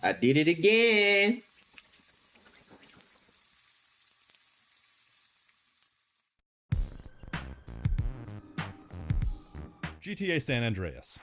I did it again. GTA San Andreas.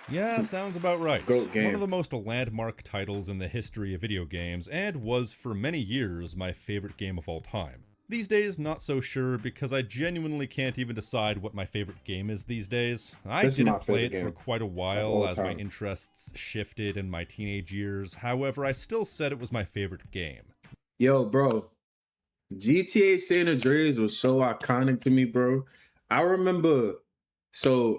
Yeah, sounds about right. Goat game. One of the most landmark titles in the history of video games, and was for many years my favorite game of all time. These days, not so sure, because I genuinely can't even decide what my favorite game is these days. I This is my didn't play favorite it for game quite a of while all as my time. interests shifted in my teenage years, however, I still said it was my favorite game. Yo, bro. GTA San Andreas was so iconic to me, bro. I remember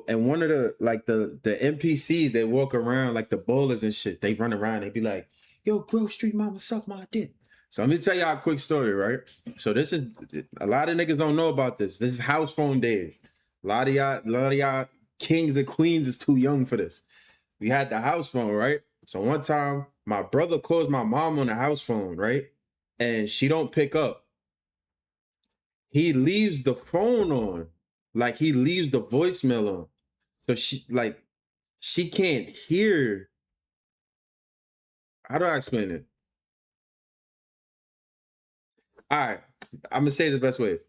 and one of the NPCs that walk around, like the bowlers and shit, they run around, they be like, yo, Grove Street Mama suck my dick. So let me tell y'all a quick story, right? So this is a lot of niggas don't know about this. This is house phone days. A lot of y'all kings and queens is too young for this. We had the house phone, right? So one time my brother calls my mom on the house phone, right? And she don't pick up. He leaves the phone on, like he leaves the voicemail on. So she can't hear. How do I explain it? All right, I'm gonna say it the best way.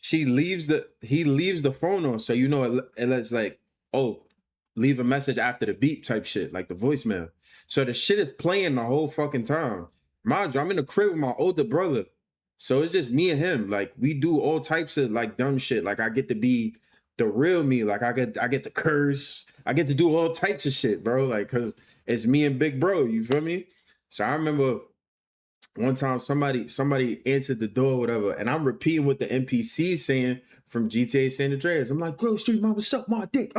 He leaves the phone on, so it lets like, oh, leave a message after the beep type shit, like the voicemail. So the shit is playing the whole fucking time. Mind you, I'm in the crib with my older brother. So it's just me and him. Like we do all types of like dumb shit. Like I get to be the real me. Like I get to curse. I get to do all types of shit, bro. Like cause it's me and big bro. You feel me? So I remember one time somebody answered the door, whatever, and I'm repeating what the NPC saying from GTA San Andreas. I'm like, Grove Street Mama suck my dick.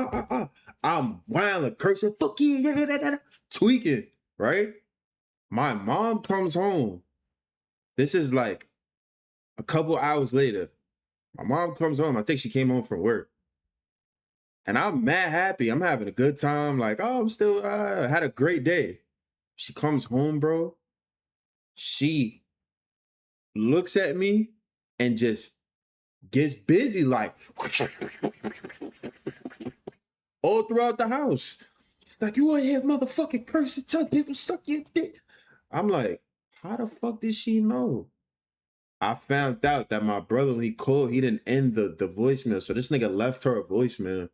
I'm wilding, cursing, fuck you, tweaking, right? My mom comes home. This is like a couple hours later. My mom comes home. I think she came home from work. And I'm mad happy. I'm having a good time. Like, oh, I'm still had a great day. She comes home, bro. She looks at me and just gets busy, like all throughout the house. She's like, you want to have motherfucking person tell people suck your dick. I'm like, how the fuck did she know? I found out that my brother, when he called, he didn't end the voicemail. So this nigga left her a voicemail.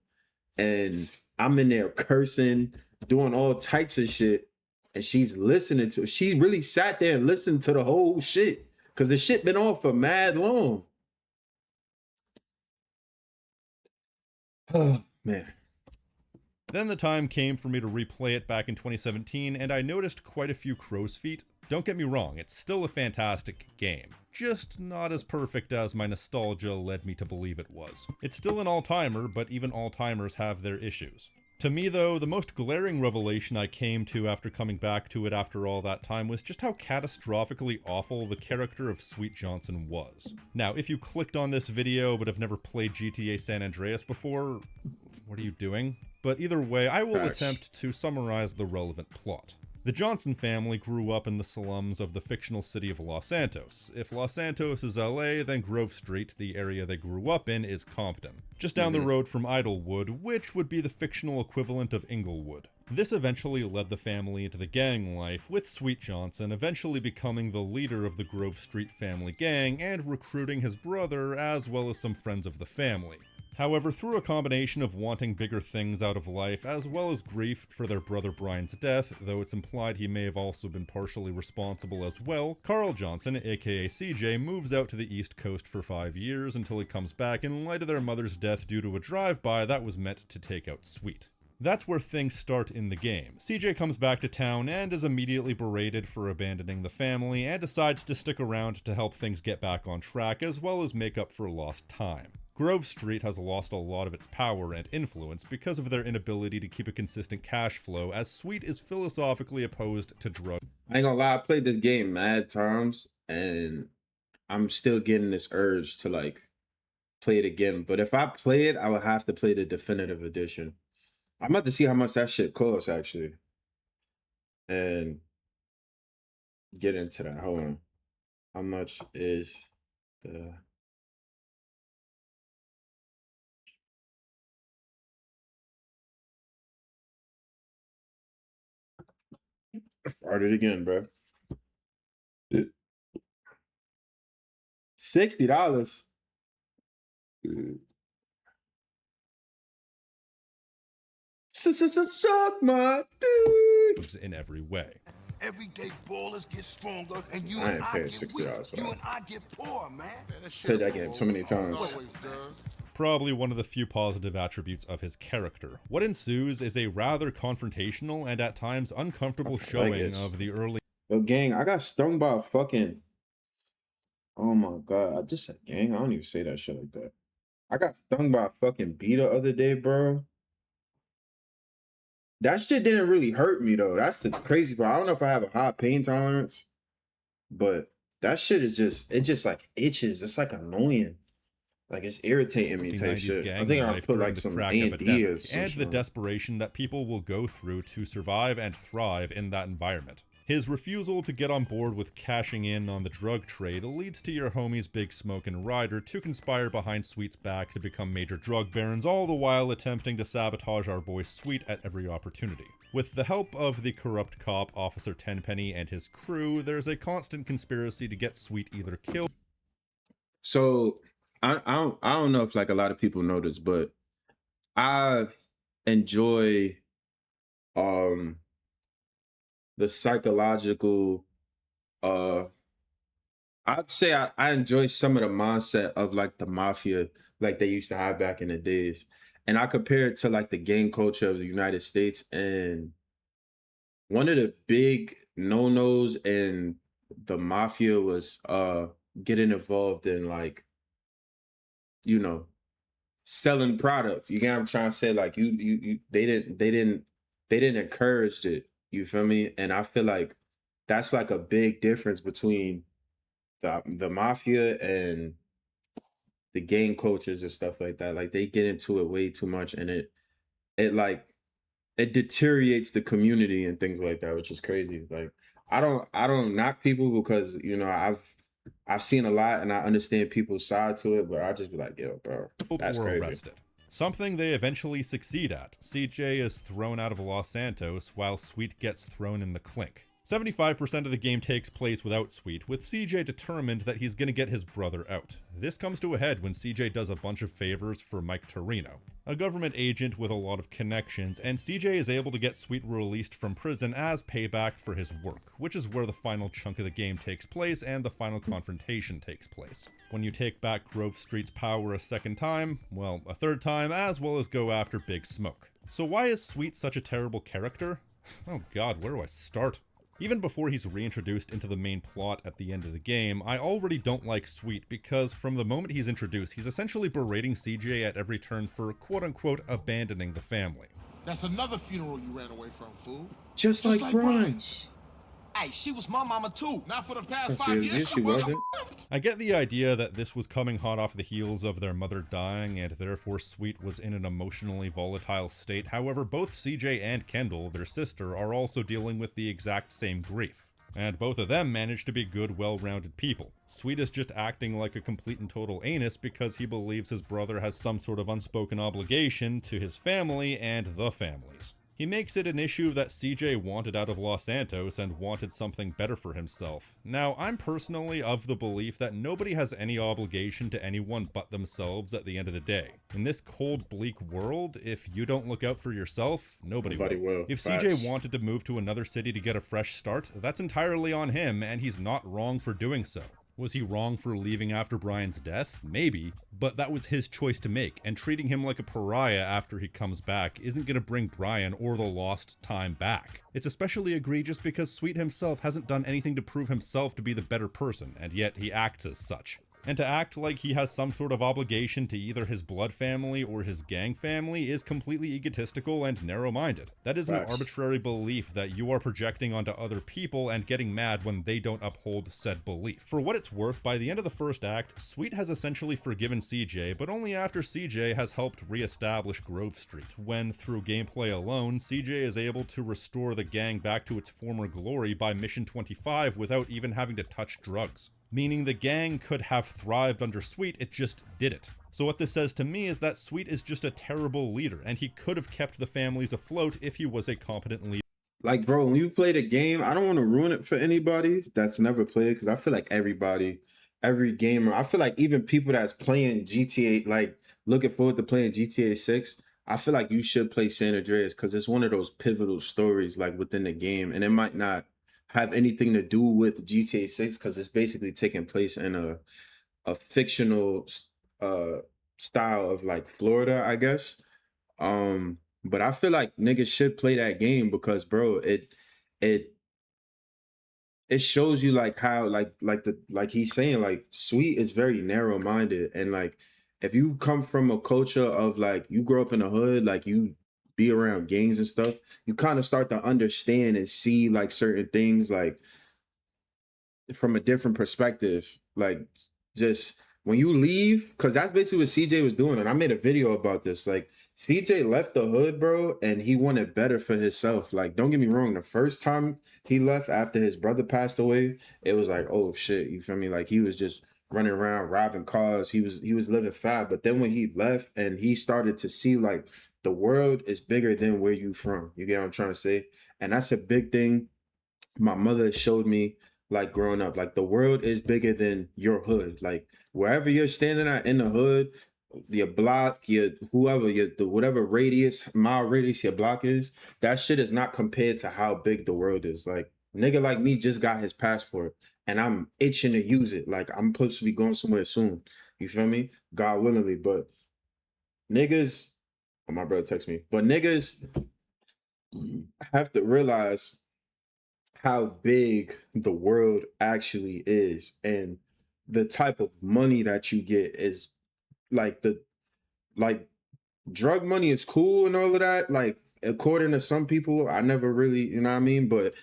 And I'm in there cursing, doing all types of shit. And she's listening to it. She really sat there and listened to the whole shit. Cause the shit been on for mad long. Oh, man. Then the time came for me to replay it back in 2017, and I noticed quite a few crow's feet. Don't get me wrong, it's still a fantastic game, just not as perfect as my nostalgia led me to believe it was. It's still an all-timer, but even all-timers have their issues. To me though, the most glaring revelation I came to after coming back to it after all that time was just how catastrophically awful the character of Sweet Johnson was. Now, if you clicked on this video but have never played GTA San Andreas before, what are you doing? But either way, I will attempt to summarize the relevant plot. The Johnson family grew up in the slums of the fictional city of Los Santos. If Los Santos is LA, then Grove Street, the area they grew up in, is Compton. Just down the road from Idlewood, which would be the fictional equivalent of Inglewood. This eventually led the family into the gang life, with Sweet Johnson eventually becoming the leader of the Grove Street family gang and recruiting his brother as well as some friends of the family. However, through a combination of wanting bigger things out of life, as well as grief for their brother Brian's death, though it's implied he may have also been partially responsible as well, Carl Johnson, aka CJ, moves out to the East Coast for 5 years until he comes back in light of their mother's death due to a drive-by that was meant to take out Sweet. That's where things start in the game. CJ comes back to town and is immediately berated for abandoning the family and decides to stick around to help things get back on track as well as make up for lost time. Grove Street has lost a lot of its power and influence because of their inability to keep a consistent cash flow, as Sweet is philosophically opposed to drugs. I ain't gonna lie, I played this game mad times and I'm still getting this urge to like play it again. But if I play it, I would have to play the definitive edition. I'm about to see how much that shit costs actually. And get into that. Hold on. How much is the Farted again, bro. $60. Suck my dick. in every way. Everyday ballers get stronger, and you I and ain't I paying get $60 weak. for You that. and I get poor, man. Played that game so many times. Probably one of the few positive attributes of his character. What ensues is a rather confrontational and at times uncomfortable showing of the early Yo, gang, I got stung by a fucking. Oh my god, I just said gang. I don't even say that shit like that. I got stung by a fucking bee the other day, bro. That shit didn't really hurt me though. That's the crazy part. I don't know if I have a high pain tolerance, but that shit is it just like itches. It's like annoying. Like it's irritating me type 90s shit. I gang think I'll life put during like the some crack A&D or epidemic, some and the shit. desperation that people will go through to survive and thrive in that environment. His refusal to get on board with cashing in on the drug trade leads to your homies Big Smoke and Ryder to conspire behind Sweet's back to become major drug barons, all the while attempting to sabotage our boy Sweet at every opportunity. With the help of the corrupt cop Officer Tenpenny and his crew, there's a constant conspiracy to get Sweet either killed. So I don't know if like a lot of people know this, but I enjoy the psychological I'd say I enjoy some of the mindset of like the mafia like they used to have back in the days. And I compare it to like the gang culture of the United States. And one of the big no-nos in the mafia was getting involved in like, you know, selling products. You get what I'm trying to say? Like they didn't encourage it. You feel me? And I feel like that's like a big difference between the mafia and the gang cultures and stuff like that. Like they get into it way too much, and it like it deteriorates the community and things like that, which is crazy. Like I don't knock people because you know I've seen a lot and I understand people's side to it, but I just be like, yo, bro, that's or crazy. arrested. Something they eventually succeed at. CJ is thrown out of Los Santos while Sweet gets thrown in the clink. 75% of the game takes place without Sweet, with CJ determined that he's gonna get his brother out. This comes to a head when CJ does a bunch of favors for Mike Torino, a government agent with a lot of connections, and CJ is able to get Sweet released from prison as payback for his work, which is where the final chunk of the game takes place and the final confrontation takes place. When you take back Grove Street's power a second time, well, a third time, as well as go after Big Smoke. So why is Sweet such a terrible character? Oh god, where do I start? Even before he's reintroduced into the main plot at the end of the game, I already don't like Sweet because from the moment he's introduced, he's essentially berating CJ at every turn for quote-unquote abandoning the family. That's another funeral you ran away from, fool. Just like Brian's. Hey, she was my mama too. Not for the past Yes, 5 years. she wasn't. I get the idea that this was coming hot off the heels of their mother dying, and therefore Sweet was in an emotionally volatile state. However, both CJ and Kendall, their sister, are also dealing with the exact same grief. And both of them manage to be good, well-rounded people. Sweet is just acting like a complete and total anus because he believes his brother has some sort of unspoken obligation to his family and the families. He makes it an issue that CJ wanted out of Los Santos and wanted something better for himself. Now, I'm personally of the belief that nobody has any obligation to anyone but themselves at the end of the day. In this cold, bleak world, if you don't look out for yourself, nobody will. If Facts. CJ wanted to move to another city to get a fresh start, that's entirely on him, and he's not wrong for doing so. Was he wrong for leaving after Brian's death? Maybe, but that was his choice to make, and treating him like a pariah after he comes back isn't gonna bring Brian or the lost time back. It's especially egregious because Sweet himself hasn't done anything to prove himself to be the better person, and yet he acts as such. And to act like he has some sort of obligation to either his blood family or his gang family is completely egotistical and narrow-minded. That is an arbitrary belief that you are projecting onto other people and getting mad when they don't uphold said belief. For what it's worth, by the end of the first act, Sweet has essentially forgiven CJ, but only after CJ has helped re-establish Grove Street, when through gameplay alone, CJ is able to restore the gang back to its former glory by Mission 25 without even having to touch drugs. Meaning the gang could have thrived under Sweet, it just didn't. So what this says to me is that Sweet is just a terrible leader, and he could have kept the families afloat if he was a competent leader. Like, bro, when you play the game, I don't want to ruin it for anybody that's never played because I feel like everybody, every gamer, I feel like even people that's playing GTA, like looking forward to playing GTA 6, I feel like you should play San Andreas because it's one of those pivotal stories like within the game. And it might not have anything to do with GTA 6 because it's basically taking place in a fictional uh style of like Florida, I guess. But I feel like niggas should play that game because, bro, it it shows you like how like he's saying like Sweet is very narrow minded and like if you come from a culture of like you grow up in the hood, like you be around gangs and stuff, you kind of start to understand and see like certain things like from a different perspective. Like just when you leave, because that's basically what CJ was doing. And I made a video about this. Like CJ left the hood, bro, and he wanted better for himself. Like, don't get me wrong, the first time he left after his brother passed away, it was like, oh shit, you feel me? Like he was just running around robbing cars. He was living fat. But then when he left and he started to see like the world is bigger than where you from. You get what I'm trying to say? And that's a big thing my mother showed me like growing up like the world is bigger than your hood, like wherever you're standing at in the hood, your block, your whoever, your the whatever radius mile radius your block is, that shit is not compared to how big the world is. Like nigga like me just got his passport and I'm itching to use it, like I'm supposed to be going somewhere soon, you feel me, god willingly. But niggas, oh, my brother text me, but niggas have to realize how big the world actually is and the type of money that you get is like the like drug money is cool and all of that, like according to some people. I never really, you know what I mean, but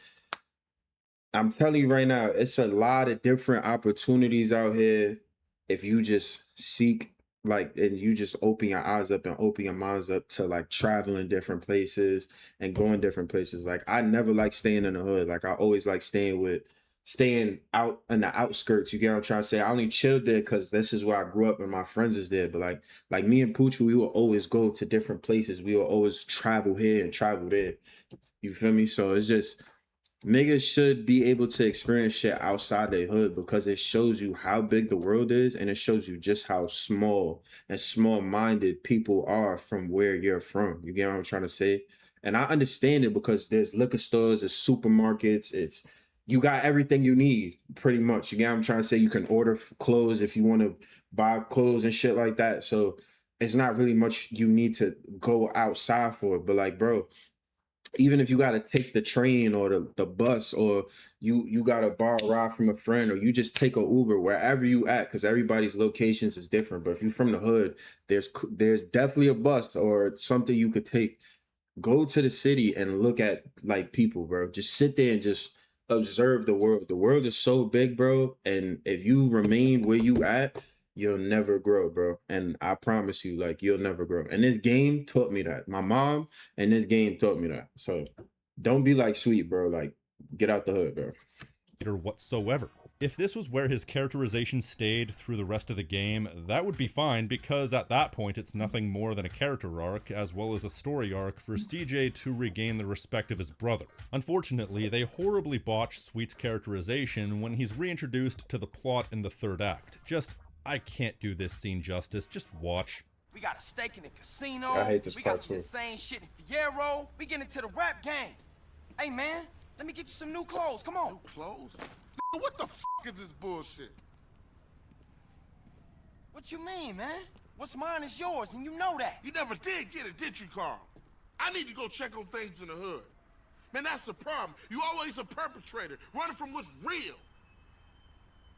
I'm telling you right now, it's a lot of different opportunities out here if you just seek like and you just open your eyes up and open your minds up to like traveling different places and going different places. Like I never like staying in the hood. Like I always like staying out in the outskirts. You get what I'm trying to say? I only chilled there because this is where I grew up and my friends is there. But like me and Pooch, we will always go to different places. We will always travel here and travel there. You feel me? So it's just niggas should be able to experience shit outside their hood because it shows you how big the world is and it shows you just how small and small-minded people are from where you're from. You get what I'm trying to say? And I understand it because there's liquor stores, there's supermarkets, it's you got everything you need pretty much. You get what I'm trying to say? You can order clothes if you want to buy clothes and shit like that. So it's not really much you need to go outside for. But like, bro, even if you got to take the train or the bus or you got to borrow a ride from a friend or you just take a Uber wherever you at because everybody's locations is different. But if you're from the hood, there's definitely a bus or something you could take. Go to the city and look at like people, bro. Just sit there and just observe the world. The world is so big, bro, and if you remain where you at, you'll never grow, bro. And I promise you, like you'll never grow. And this game taught me that. My mom and this game taught me that. So don't be like Sweet, bro. Like get out the hood, bro. Or whatsoever. If this was where his characterization stayed through the rest of the game, that would be fine because at that point it's nothing more than a character arc as well as a story arc for CJ to regain the respect of his brother. Unfortunately, they horribly botch Sweet's characterization when he's reintroduced to the plot in the third act. I can't do this scene justice, just watch. We got a stake in the casino. I hate this we part got some too. insane shit in Fierro. We get into the rap game. Hey man, let me get you some new clothes. Come on. New clothes? Nigga, what the f is this bullshit? What you mean, man? What's mine is yours, and you know that. You never did get it, did you, Carl? I need to go check on things in the hood. Man, that's the problem. You always a perpetrator, running from what's real.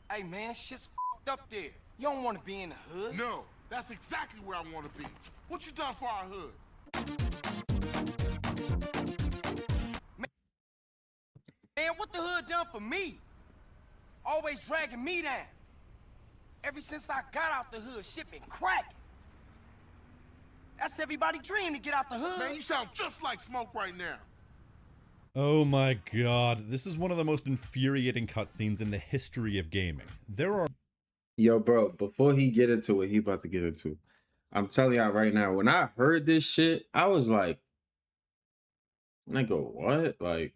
Hey man, shit's f***ed up there. You don't want to be in the hood. No, that's exactly where I want to be. What you done for our hood? Man, what the hood done for me? Always dragging me down. Ever since I got out the hood, shit been cracking. That's everybody's dream to get out the hood. Man, you sound just like Smoke right now. Oh my god, this is one of the most infuriating cutscenes in the history of gaming. There are Yo, bro, before he get into what he about to get into, I'm telling y'all right now, when I heard this shit, I was like, Nigga, what? Like,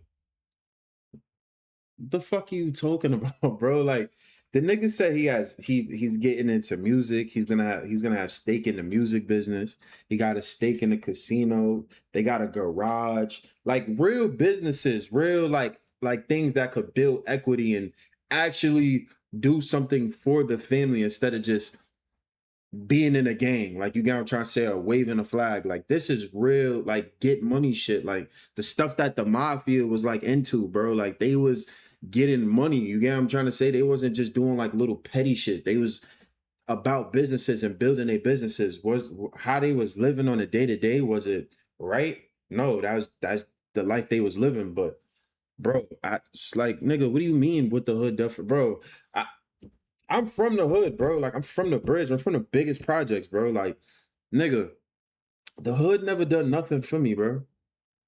the fuck are you talking about, bro? Like, the nigga said he's getting into music. He's gonna have stake in the music business. He got a stake in the casino. They got a garage. Like real businesses, real like things that could build equity and actually do something for the family instead of just being in a gang, like you get what I'm trying to say, or waving a flag. Like this is real, like get money shit. Like the stuff that the mafia was like into, bro. Like they was getting money. You get what I'm trying to say? They wasn't just doing like little petty shit. They was about businesses and building their businesses. Was how they was living on a day to day. Was it right? No, that's the life they was living. But bro, it's like nigga, what do you mean with the hood different, bro? I, I'm from the hood, bro. Like I'm from the bridge. I'm from the biggest projects, bro. Like, nigga, the hood never done nothing for me, bro.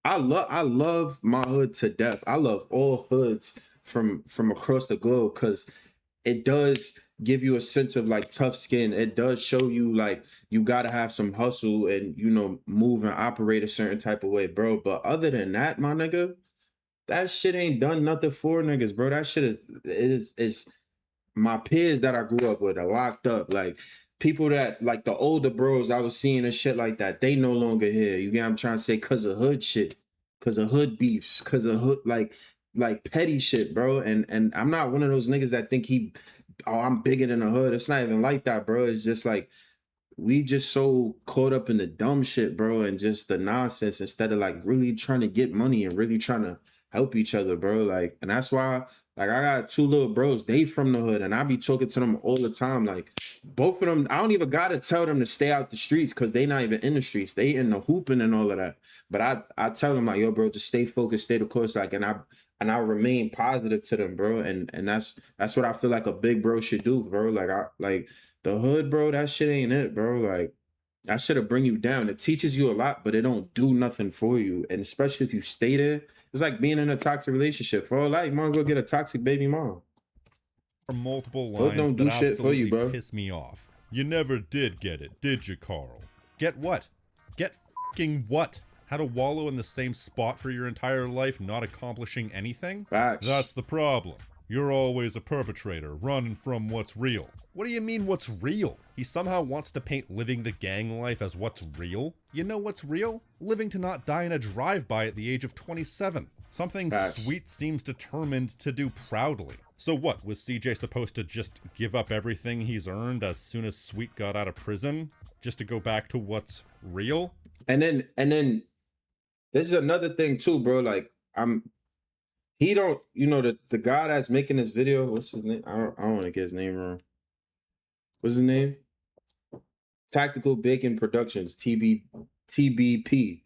I love my hood to death. I love all hoods from across the globe because it does give you a sense of like tough skin. It does show you like you gotta have some hustle and move and operate a certain type of way, bro. But other than that, my nigga, that shit ain't done nothing for niggas, bro. That shit is my peers that I grew up with are locked up. Like people that like the older bros I was seeing and shit like that, they no longer here. You get what I'm trying to say? Cause of hood shit, cause of hood beefs, cause of hood like petty shit, bro. And I'm not one of those niggas that think I'm bigger than the hood. It's not even like that, bro. It's just like we just so caught up in the dumb shit, bro, and just the nonsense instead of like really trying to get money and really trying to help each other, bro. Like, and that's why, like, I got two little bros, they from the hood, and I be talking to them all the time. Like, both of them, I don't even gotta tell them to stay out the streets because they not even in the streets. They in the hooping and all of that. But I tell them like, yo, bro, just stay focused, stay the course, like, and I remain positive to them, bro. And that's what I feel like a big bro should do, bro. Like I like the hood, bro, that shit ain't it, bro. Like that shit'll bring you down. It teaches you a lot, but it don't do nothing for you. And especially if you stay there, it's like being in a toxic relationship. For all that, you might as well get a toxic baby mom. Are multiple Hood lines don't that do shit for you, absolutely bro. piss me off. You never did get it, did you, Carl? Get what? Get fucking what? How to wallow in the same spot for your entire life, not accomplishing anything? Facts. That's the problem. You're always a perpetrator, running from what's real. What do you mean what's real? He somehow wants to paint living the gang life as what's real? You know what's real? Living to not die in a drive-by at the age of 27. Something Facts. Sweet seems determined to do proudly. So what, was CJ supposed to just give up everything he's earned as soon as Sweet got out of prison? Just to go back to what's real? And then this is another thing too, bro. Like he don't, the guy that's making this video, what's his name? I don't want to get his name wrong. What's his name? Tactical Bacon Productions, TBP.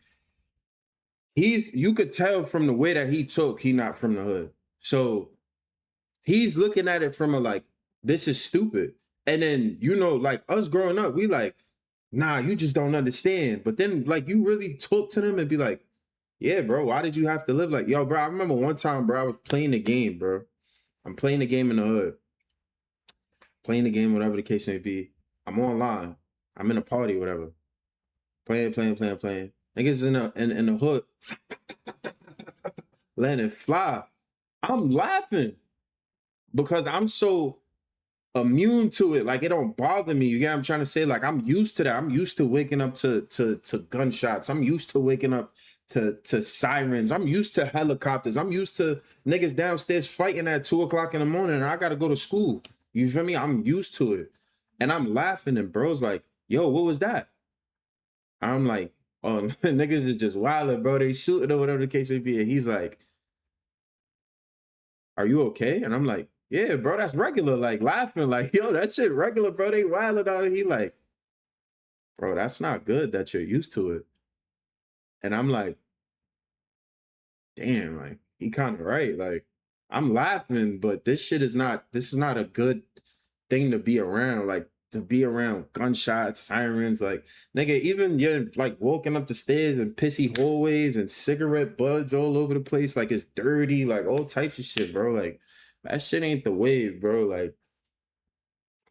You could tell from the way that he not from the hood. So he's looking at it from a like, this is stupid. And then, like us growing up, we like, nah, you just don't understand. But then like you really talk to them and be like, yeah, bro, why did you have to live like, yo, bro, I remember one time, bro, I was playing the game, bro. I'm playing the game in the hood. Playing the game, whatever the case may be. I'm online. I'm in a party, whatever. Playing. Niggas in the hood. Letting it fly. I'm laughing because I'm so immune to it. Like it don't bother me. You get what I'm trying to say? Like I'm used to that. I'm used to waking up to gunshots. I'm used to waking up to sirens. I'm used to helicopters. I'm used to niggas downstairs fighting at 2:00 in the morning and I gotta go to school. You feel me? I'm used to it. And I'm laughing and bro's like, yo, what was that? I'm like, oh, niggas is just wilding, bro. They shooting or whatever the case may be. And he's like, are you okay? And I'm like, yeah, bro, that's regular. Like laughing, like, yo, that shit regular, bro. They wilding out. He like, bro, that's not good that you're used to it. And I'm like, damn, like he kind of right. Like I'm laughing, but this is not a good thing to be around. Like to be around gunshots, sirens, like nigga, even you're like walking up the stairs and pissy hallways and cigarette butts all over the place, like it's dirty, like all types of shit, bro. Like that shit ain't the wave, bro. Like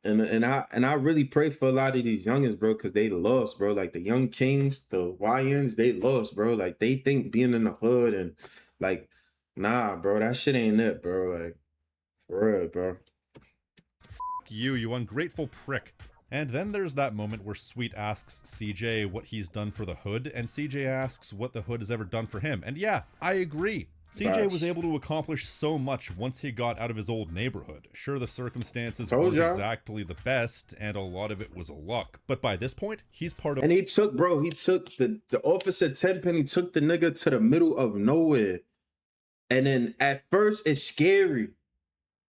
And I really pray for a lot of these youngins, bro, because they lost, bro. Like the young kings, the YNs, they lost, bro. Like they think being in the hood and like, nah, bro, that shit ain't it, bro. Like, for real, bro. You ungrateful prick. And then there's that moment where Sweet asks CJ what he's done for the hood, and CJ asks what the hood has ever done for him. And yeah, I agree. CJ was able to accomplish so much once he got out of his old neighborhood. Sure, the circumstances weren't exactly the best, and a lot of it was luck. But by this point, he's part of— And he took the officer Tenpenny took the nigga to the middle of nowhere. And then at first, it's scary.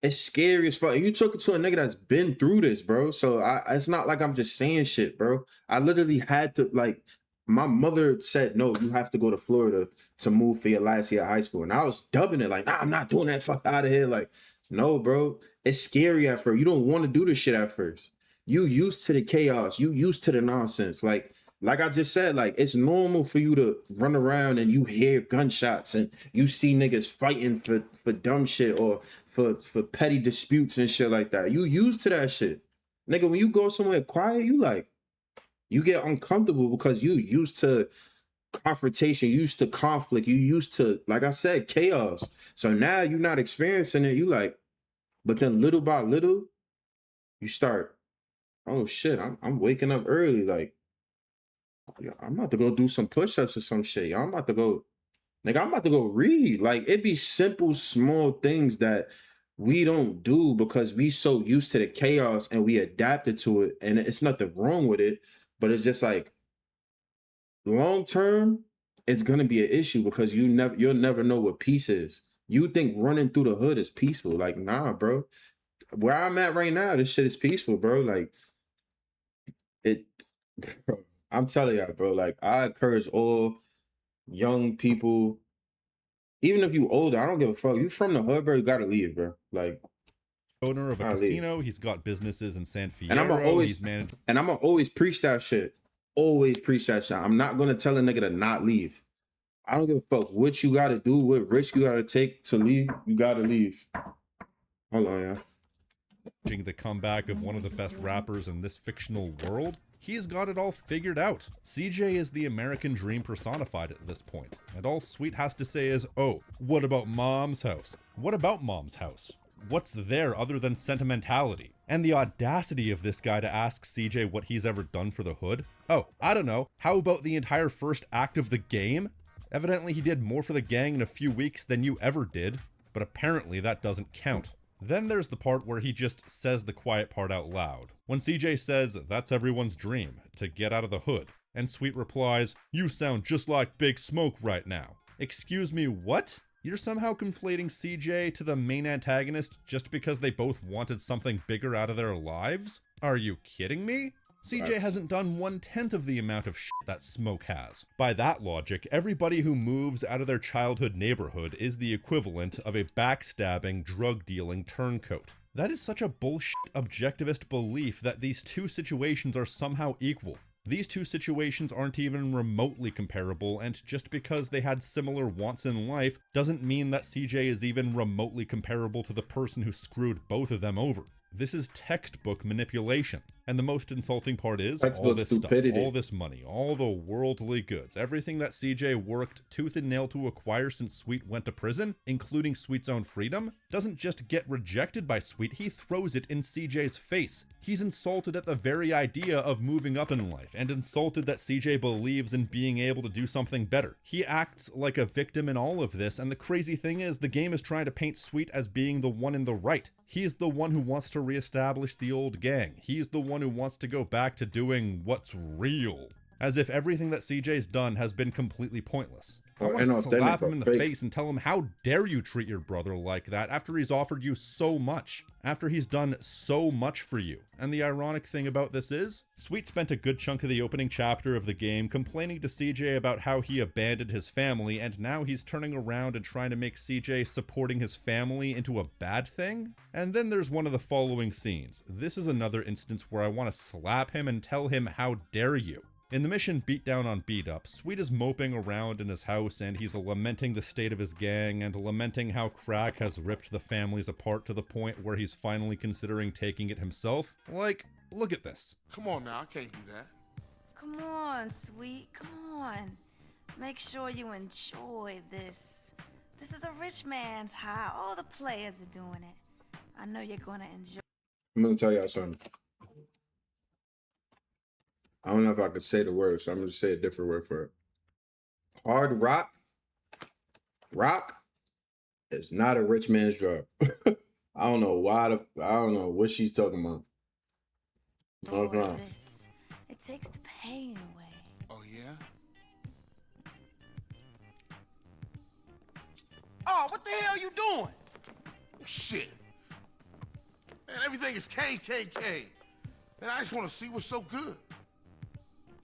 It's scary as fuck. And you took it to a nigga that's been through this, bro. So it's not like I'm just saying shit, bro. I literally had to, like, my mother said, no, you have to go to Florida to move for your last year of high school. And I was dubbing it like, nah, I'm not doing that. Fuck out of here. Like, no, bro. It's scary at first. You don't want to do this shit at first. You used to the chaos. You used to the nonsense. Like I just said, like, it's normal for you to run around and you hear gunshots and you see niggas fighting for dumb shit or for petty disputes and shit like that. You used to that shit. Nigga, when you go somewhere quiet, you get uncomfortable because you used to confrontation, you used to conflict, you used to, like I said, chaos. So now you're not experiencing it. You like, but then little by little, you start, oh shit, I'm waking up early. Like, I'm about to go do some push-ups or some shit. I'm about to go, nigga, I'm about to go read. Like, it be simple, small things that we don't do because we so used to the chaos and we adapted to it. And it's nothing wrong with it, but it's just like, long term, it's gonna be an issue because you'll never know what peace is. You think running through the hood is peaceful. Like, nah, bro. Where I'm at right now, this shit is peaceful, bro. Like, it, bro, I'm telling y'all, bro, like, I encourage all young people, even if you older, I don't give a fuck. You from the hood, bro, you gotta leave, bro. Like, owner of a casino, he's got businesses in San Fierro, and I'm gonna always preach that shit. Always preach that shit. I'm not gonna tell a nigga to not leave. I don't give a fuck what you gotta do, what risk you gotta take to leave. You gotta leave. Hold on, yeah. The comeback of one of the best rappers in this fictional world, he's got it all figured out. CJ is the American dream personified at this point, and all Sweet has to say is, oh, what about Mom's house? What about Mom's house? What's there other than sentimentality? And the audacity of this guy to ask CJ what he's ever done for the hood? Oh, I don't know, how about the entire first act of the game? Evidently he did more for the gang in a few weeks than you ever did, but apparently that doesn't count. Then there's the part where he just says the quiet part out loud. When CJ says, that's everyone's dream, to get out of the hood. And Sweet replies, you sound just like Big Smoke right now. Excuse me, what? You're somehow conflating CJ to the main antagonist just because they both wanted something bigger out of their lives? Are you kidding me? CJ hasn't done 1/10 of the amount of shit that Smoke has. By that logic, everybody who moves out of their childhood neighborhood is the equivalent of a backstabbing, drug-dealing turncoat. That is such a bullshit objectivist belief that these two situations are somehow equal. These two situations aren't even remotely comparable, and just because they had similar wants in life doesn't mean that CJ is even remotely comparable to the person who screwed both of them over. This is textbook manipulation. And the most insulting part is all this stupidity. Stuff, all this money, all the worldly goods, everything that CJ worked tooth and nail to acquire since Sweet went to prison, including Sweet's own freedom, doesn't just get rejected by Sweet, he throws it in CJ's face. He's insulted at the very idea of moving up in life, and insulted that CJ believes in being able to do something better. He acts like a victim in all of this, and the crazy thing is the game is trying to paint Sweet as being the one in the right. He's the one who wants to reestablish the old gang. He's the one who wants to go back to doing what's real. As if everything that CJ's done has been completely pointless. I want to slap him in the face and tell him, how dare you treat your brother like that after he's offered you so much, after he's done so much for you. And the ironic thing about this is, Sweet spent a good chunk of the opening chapter of the game complaining to CJ about how he abandoned his family, and now he's turning around and trying to make CJ supporting his family into a bad thing? And then there's one of the following scenes. This is another instance where I want to slap him and tell him, how dare you. In the mission Beat Down on Beat Up, Sweet is moping around in his house and he's lamenting the state of his gang and lamenting how crack has ripped the families apart to the point where he's finally considering taking it himself. Like, look at this. Come on now, I can't do that. Come on, Sweet, come on. Make sure you enjoy this. This is a rich man's high. All the players are doing it. I know you're gonna enjoy. I'm gonna tell y'all something. I don't know if I could say the word, so I'm gonna say a different word for it. Hard rock. Rock is not a rich man's drug. I don't know why. I don't know what she's talking about. This. It takes the pain away. Oh, yeah? Oh, what the hell you doing? Shit. Man, everything is KKK. And I just want to see what's so good.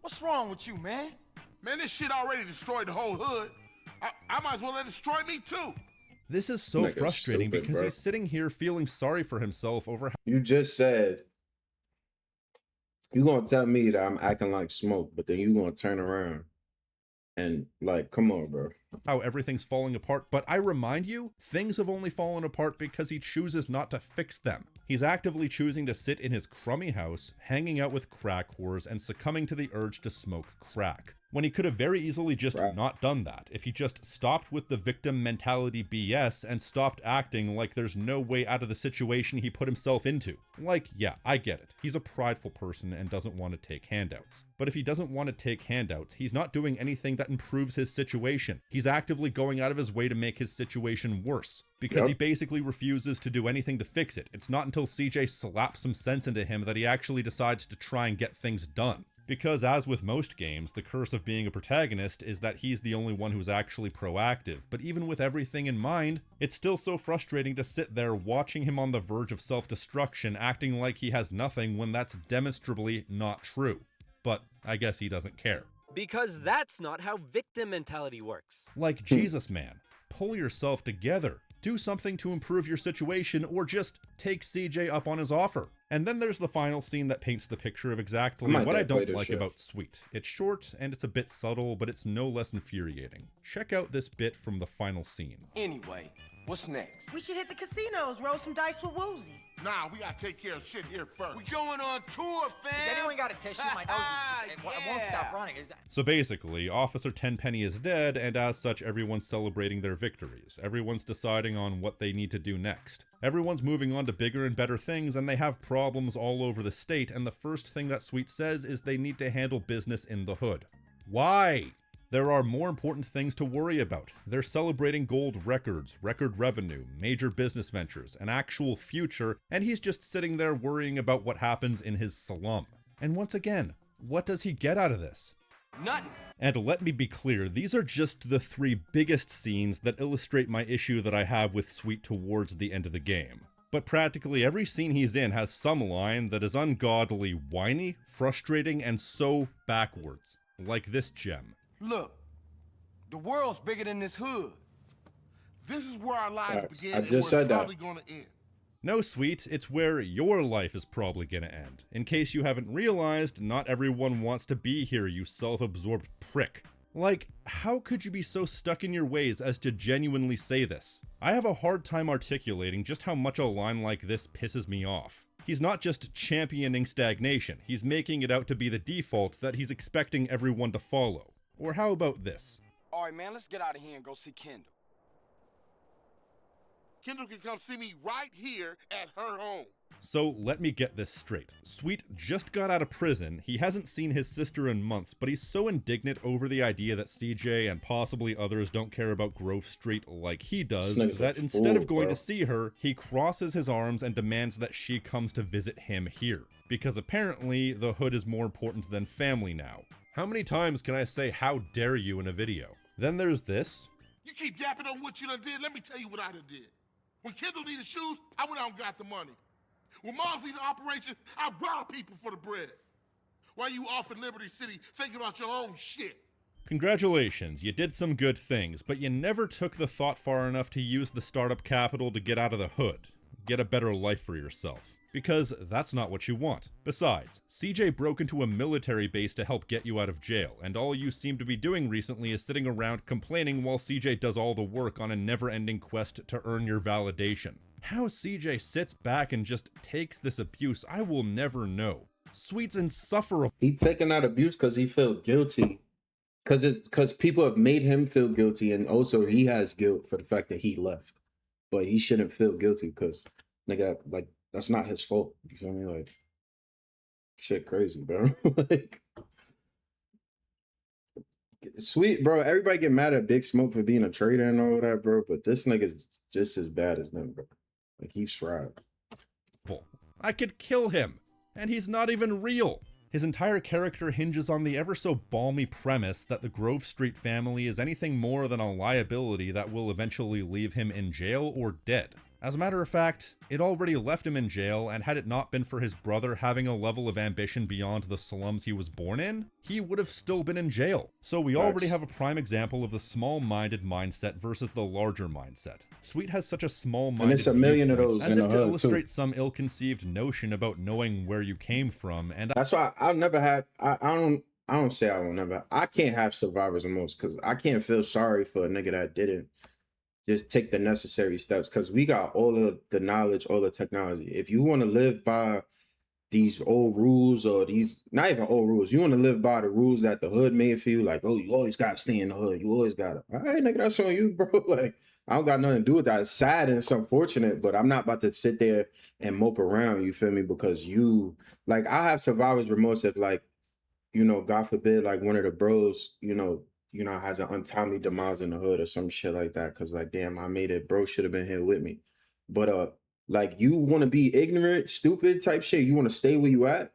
What's wrong with you, man? Man, this shit already destroyed the whole hood. I might as well let it destroy me, too. This is so Nigga's frustrating stupid, because bro. he's sitting here feeling sorry for himself over how You just said you're gonna tell me that I'm acting like Smoke, but then you're gonna turn around and like, come on, bro. everything's falling apart, but I remind you, things have only fallen apart because he chooses not to fix them. He's actively choosing to sit in his crummy house, hanging out with crack whores, and succumbing to the urge to smoke crack. When he could have very easily just Right. not done that, if he just stopped with the victim mentality BS and stopped acting like there's no way out of the situation he put himself into. Like, yeah, I get it. He's a prideful person and doesn't want to take handouts. But if he doesn't want to take handouts, he's not doing anything that improves his situation. He's actively going out of his way to make his situation worse. Because Yep. he basically refuses to do anything to fix it. It's not until CJ slaps some sense into him that he actually decides to try and get things done. Because as with most games, the curse of being a protagonist is that he's the only one who's actually proactive, but even with everything in mind, it's still so frustrating to sit there watching him on the verge of self-destruction, acting like he has nothing when that's demonstrably not true. But I guess he doesn't care. Because that's not how victim mentality works. Like, Jesus, man, pull yourself together. Do something to improve your situation, or just take CJ up on his offer. And then there's the final scene that paints the picture of exactly might what I gotta play don't this like shit. about Sweet. It's short, and it's a bit subtle, but it's no less infuriating. Check out this bit from the final scene. Anyway, what's next? We should hit the casinos, roll some dice with Woozy. Nah, we gotta take care of shit here first. We going on tour, fam. Has anyone got a tissue? My nose it won't stop running. Is that... So basically, Officer Tenpenny is dead, and as such, everyone's celebrating their victories. Everyone's deciding on what they need to do next. Everyone's moving on to bigger and better things, and they have problems all over the state, and the first thing that Sweet says is they need to handle business in the hood. Why? There are more important things to worry about. They're celebrating gold records, record revenue, major business ventures, an actual future, and he's just sitting there worrying about what happens in his slum. And once again, what does he get out of this? Nothing. And let me be clear, these are just the 3 biggest scenes that illustrate my issue that I have with Sweet towards the end of the game. But practically every scene he's in has some line that is ungodly whiny, frustrating, and so backwards. Like this gem. Look, the world's bigger than this hood. This is where our lives Facts. begin I and just where it's said that. probably gonna end. No, Sweet, it's where your life is probably gonna end. In case you haven't realized, not everyone wants to be here, you self-absorbed prick. Like, how could you be so stuck in your ways as to genuinely say this? I have a hard time articulating just how much a line like this pisses me off. He's not just championing stagnation, he's making it out to be the default that he's expecting everyone to follow. Or how about this? All right, man, let's get out of here and go see Kendall. Kendall can come see me right here at her home. So let me get this straight. Sweet just got out of prison, he hasn't seen his sister in months, but he's so indignant over the idea that CJ and possibly others don't care about Grove Street like he does, This nigga's that a instead fool, of going bro. to see her, he crosses his arms and demands that she comes to visit him here. Because apparently, the hood is more important than family now. How many times can I say how dare you in a video? Then there's this. You keep yapping on what you done did. Let me tell you what I done did. When Kendall needed shoes, I went out and got the money. When Mom's needed operation, I robbed people for the bread. While you off in Liberty City thinking about your own shit. Congratulations, you did some good things, but you never took the thought far enough to use the startup capital to get out of the hood. Get a better life for yourself. because that's not what you want. Besides, CJ broke into a military base to help get you out of jail, and all you seem to be doing recently is sitting around complaining while CJ does all the work on a never-ending quest to earn your validation. How CJ sits back and just takes this abuse, I will never know. Sweet's insufferable. He taking that abuse because he feel guilty. Because people have made him feel guilty, and also he has guilt for the fact that he left. But he shouldn't feel guilty because, nigga, like, that's not his fault. You feel me? Like, shit crazy, bro. Like, Sweet, bro. Everybody get mad at Big Smoke for being a traitor and all that, bro. But this nigga's just as bad as them, bro. Like, he's fried. I could kill him, and he's not even real. His entire character hinges on the ever so balmy premise that the Grove Street family is anything more than a liability that will eventually leave him in jail or dead. As a matter of fact, it already left him in jail, and had it not been for his brother having a level of ambition beyond the slums he was born in, he would have still been in jail. So we already have a prime example of the small-minded mindset versus the larger mindset. Sweet has such a small-minded And it's a million of those as in if the to hood, illustrate too. some ill-conceived notion about knowing where you came from, and That's why I've never had. I don't say I will never. I can't have survivor's remorse because I can't feel sorry for a nigga that didn't just take the necessary steps, because we got all of the knowledge, all the technology. If you want to live by these old rules, or these, not even old rules, you want to live by the rules that the hood made for you, like, oh, you always got to stay in the hood. You always got to. All right, nigga, that's on you, bro. Like, I don't got nothing to do with that. It's sad and it's unfortunate, but I'm not about to sit there and mope around, you feel me? Because you, like, I have survivor's remorse if, like, you know, God forbid, like, one of the bros, has an untimely demise in the hood or some shit like that. Cause, like, damn, I made it. Bro should have been here with me. But like, you want to be ignorant, stupid type shit. You want to stay where you at.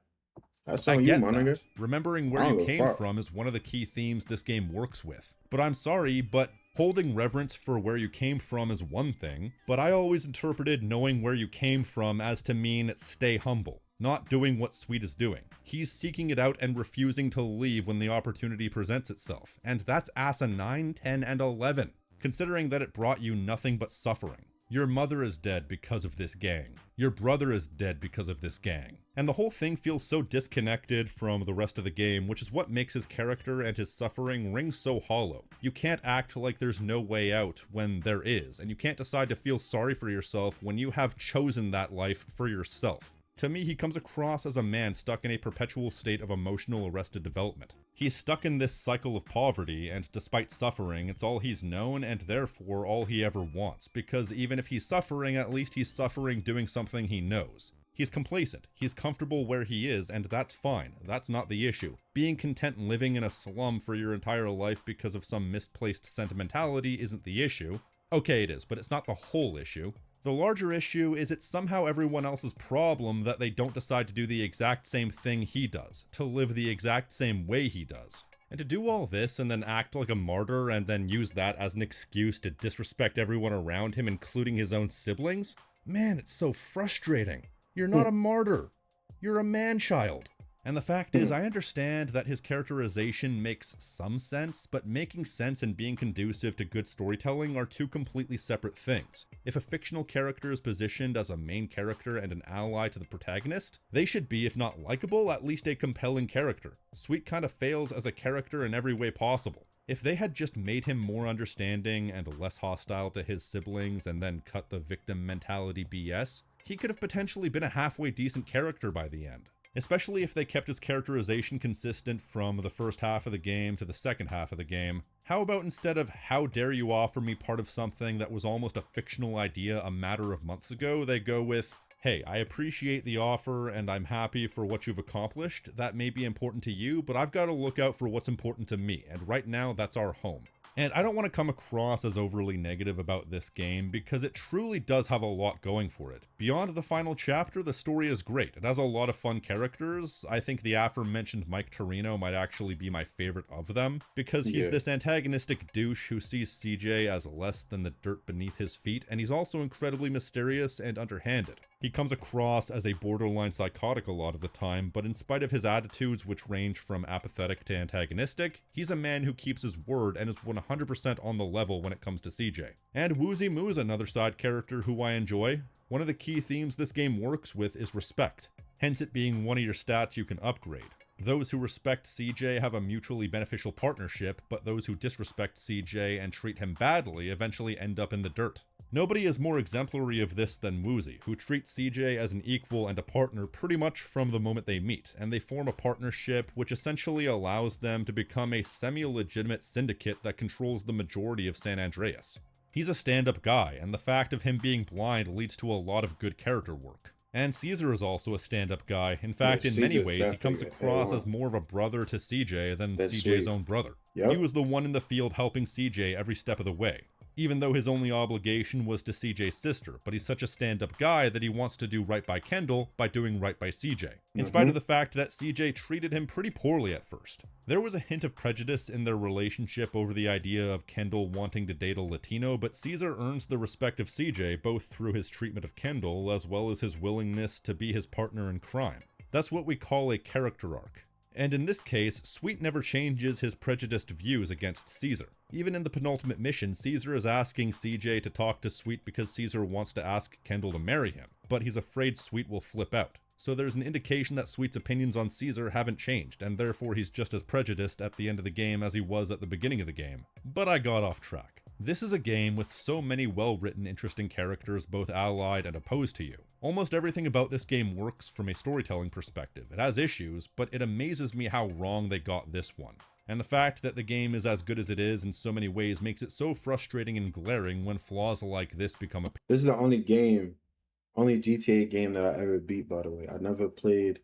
That's I on you, get my that. nigga. Remembering where I don't you give a came fuck. from is one of the key themes this game works with. But I'm sorry, but holding reverence for where you came from is one thing, but I always interpreted knowing where you came from as to mean stay humble, not doing what Sweet is doing. He's seeking it out and refusing to leave when the opportunity presents itself, and that's asinine 10 and 11, considering that it brought you nothing but suffering. Your mother is dead because of this gang. Your brother is dead because of this gang. And the whole thing feels so disconnected from the rest of the game, which is what makes his character and his suffering ring so hollow. You can't act like there's no way out when there is, and you can't decide to feel sorry for yourself when you have chosen that life for yourself. To me, he comes across as a man stuck in a perpetual state of emotional arrested development. He's stuck in this cycle of poverty, and despite suffering, it's all he's known and therefore all he ever wants, because even if he's suffering, at least he's suffering doing something he knows. He's complacent, he's comfortable where he is, and that's fine. That's not the issue. Being content living in a slum for your entire life because of some misplaced sentimentality isn't the issue. Okay, it is, but it's not the whole issue. The larger issue is it's somehow everyone else's problem that they don't decide to do the exact same thing he does, to live the exact same way he does. And to do all this and then act like a martyr and then use that as an excuse to disrespect everyone around him, including his own siblings? Man, it's so frustrating. You're not a martyr. You're a man-child. And the fact is, I understand that his characterization makes some sense, but making sense and being conducive to good storytelling are two completely separate things. If a fictional character is positioned as a main character and an ally to the protagonist, they should be, if not likable, at least a compelling character. Sweet kind of fails as a character in every way possible. If they had just made him more understanding and less hostile to his siblings and then cut the victim mentality BS, he could have potentially been a halfway decent character by the end. Especially if they kept his characterization consistent from the first half of the game to the second half of the game. How about instead of "how dare you offer me part of something that was almost a fictional idea a matter of months ago," they go with, "Hey, I appreciate the offer and I'm happy for what you've accomplished. That may be important to you, but I've got to look out for what's important to me, and right now that's our home." And I don't want to come across as overly negative about this game, because it truly does have a lot going for it. Beyond the final chapter, the story is great. It has a lot of fun characters. I think the aforementioned Mike Torino might actually be my favorite of them, because he's this antagonistic douche who sees CJ as less than the dirt beneath his feet, and he's also incredibly mysterious and underhanded. He comes across as a borderline psychotic a lot of the time, but in spite of his attitudes, which range from apathetic to antagonistic, he's a man who keeps his word and is 100% on the level when it comes to CJ. And Woozy Moo's another side character who I enjoy. One of the key themes this game works with is respect, hence it being one of your stats you can upgrade. Those who respect CJ have a mutually beneficial partnership, but those who disrespect CJ and treat him badly eventually end up in the dirt. Nobody is more exemplary of this than Mvlii, who treats CJ as an equal and a partner pretty much from the moment they meet, and they form a partnership which essentially allows them to become a semi-legitimate syndicate that controls the majority of San Andreas. He's a stand-up guy, and the fact of him being blind leads to a lot of good character work. And Caesar is also a stand-up guy. In fact, in many ways, he comes across as more of a brother to CJ than CJ's own brother. He was the one in the field helping CJ every step of the way, even though his only obligation was to CJ's sister, but he's such a stand-up guy that he wants to do right by Kendall by doing right by CJ, in spite of the fact that CJ treated him pretty poorly at first. There was a hint of prejudice in their relationship over the idea of Kendall wanting to date a Latino, but Caesar earns the respect of CJ both through his treatment of Kendall as well as his willingness to be his partner in crime. That's what we call a character arc. And in this case, Sweet never changes his prejudiced views against Caesar. Even in the penultimate mission, Caesar is asking CJ to talk to Sweet because Caesar wants to ask Kendall to marry him, but he's afraid Sweet will flip out. So there's an indication that Sweet's opinions on Caesar haven't changed, and therefore he's just as prejudiced at the end of the game as he was at the beginning of the game. But I got off track. This is a game with so many well-written, interesting characters both allied and opposed to you. Almost everything about this game works from a storytelling perspective. It has issues, but it amazes me how wrong they got this one. And the fact that the game is as good as it is in so many ways makes it so frustrating and glaring when flaws like this become apparent. This is the only GTA game that I ever beat, by the way. I never beat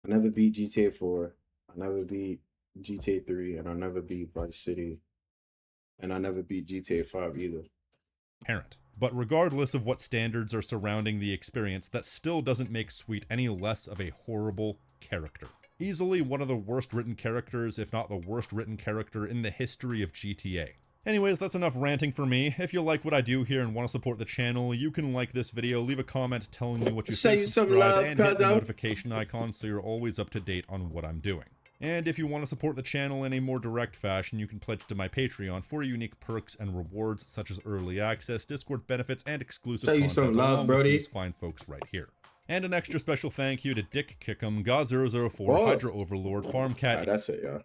GTA 4, I never beat GTA 3, and I never beat Vice City. And I never beat GTA 5 either. But regardless of what standards are surrounding the experience, that still doesn't make Sweet any less of a horrible character. Easily one of the worst written characters, if not the worst written character in the history of GTA. Anyways, that's enough ranting for me. If you like what I do here and want to support the channel, you can like this video, leave a comment telling me what you think, subscribe, and hit the notification icon so you're always up to date on what I'm doing. And if you want to support the channel in a more direct fashion, you can pledge to my Patreon for unique perks and rewards such as early access, Discord benefits, and exclusive content along with these fine folks right here. And an extra special thank you to Dick Kickham, God004, Hydra Overlord, Farmcat. That's it, y'all.